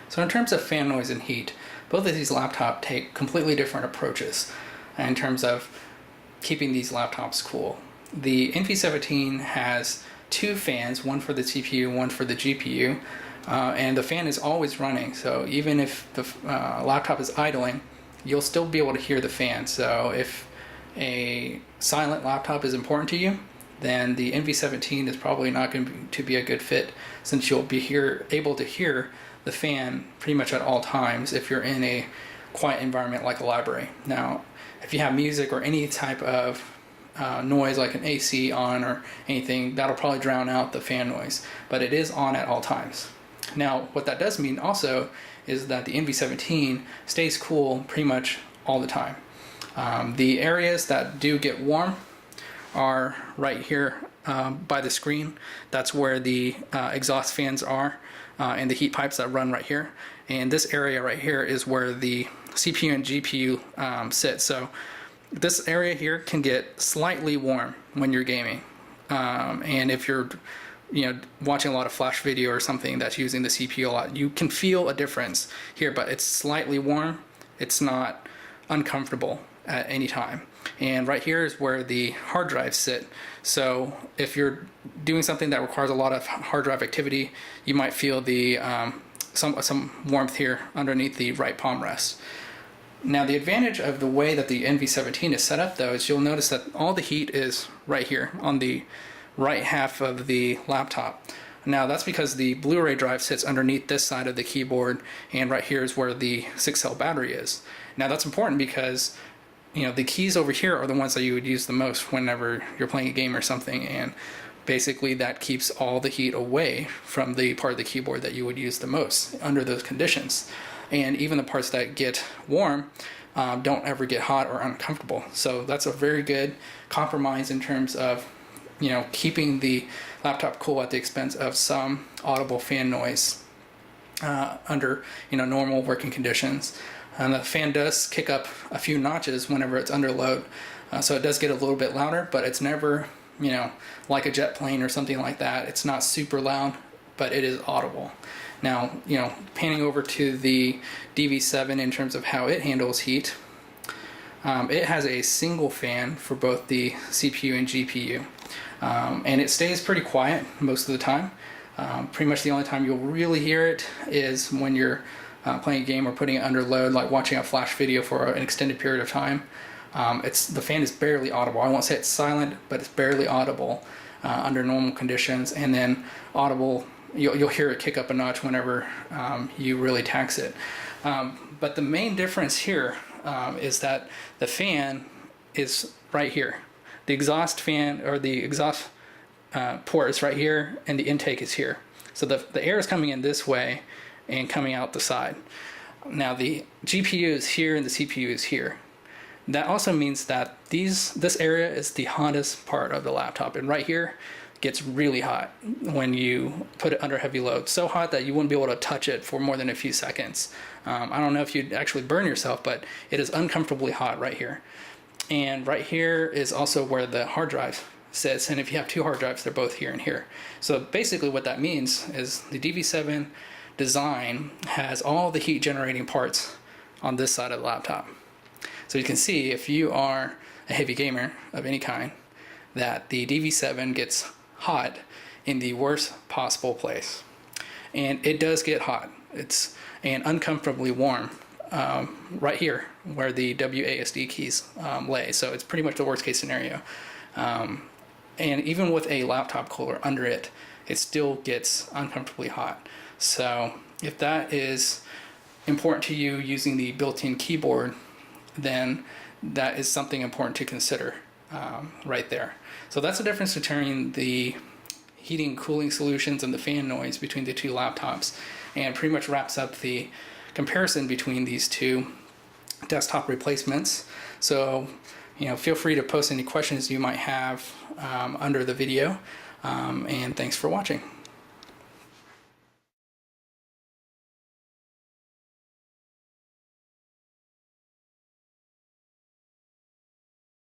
So in terms of fan noise and heat, both of these laptops take completely different approaches in terms of keeping these laptops cool. The Dv7 has two fans, one for the CPU, one for the GPU, and the fan is always running. So even if the laptop is idling, you'll still be able to hear the fan. So if a silent laptop is important to you, then the Dv7 is probably not going to be a good fit, since you'll be able to hear the fan pretty much at all times if you're in a quiet environment like a library. Now, if you have music or any type of noise like an AC on or anything, that'll probably drown out the fan noise, but it is on at all times. Now, what that does mean also is that the Dv7 stays cool pretty much all the time. The areas that do get warm are right here by the screen. That's where the exhaust fans are and the heat pipes that run right here. And this area right here is where the CPU and GPU sit. So this area here can get slightly warm when you're gaming. And if you're watching a lot of flash video or something that's using the CPU a lot, you can feel a difference here, but it's slightly warm. It's not uncomfortable at any time. And right here is where the hard drives sit. So if you're doing something that requires a lot of hard drive activity, you might feel the some warmth here underneath the right palm rest. Now, the advantage of the way that the Dv7 is set up, though, is you'll notice that all the heat is right here on the right half of the laptop. Now, that's because the Blu-ray drive sits underneath this side of the keyboard, and right here is where the 6-cell battery is. Now, that's important because the keys over here are the ones that you would use the most whenever you're playing a game or something, and basically that keeps all the heat away from the part of the keyboard that you would use the most under those conditions. And even the parts that get warm don't ever get hot or uncomfortable. So that's a very good compromise in terms of keeping the laptop cool at the expense of some audible fan noise under normal working conditions. And the fan does kick up a few notches whenever it's under load, so it does get a little bit louder, but it's never like a jet plane or something like that. It's not super loud, but it is audible. Now, panning over to the Dv7 in terms of how it handles heat, it has a single fan for both the CPU and GPU, and it stays pretty quiet most of the time. Pretty much the only time you'll really hear it is when you're playing a game or putting it under load, like watching a flash video for an extended period of time. The fan is barely audible. I won't say it's silent, but it's barely audible under normal conditions, and then audible, you'll hear it kick up a notch whenever you really tax it. But the main difference here is that the fan is right here. The exhaust fan, or the exhaust port, is right here, and the intake is here. So the air is coming in this way and coming out the side. Now, the GPU is here and the CPU is here. That also means that this area is the hottest part of the laptop, and right here gets really hot when you put it under heavy load. So hot that you wouldn't be able to touch it for more than a few seconds. I don't know if you'd actually burn yourself, but it is uncomfortably hot right here. And right here is also where the hard drive sits, and if you have two hard drives, they're both here and here. So basically what that means is the Dv7 design has all the heat generating parts on this side of the laptop. So you can see, if you are a heavy gamer of any kind, that the Dv7 gets hot in the worst possible place. And it does get hot. It's uncomfortably warm right here where the WASD keys lay. So it's pretty much the worst case scenario. And even with a laptop cooler under it, it still gets uncomfortably hot. So if that is important to you using the built-in keyboard, then that is something important to consider right there. So that's the difference between the heating and cooling solutions and the fan noise between the two laptops, and pretty much wraps up the comparison between these two desktop replacements. So feel free to post any questions you might have under the video, and thanks for watching.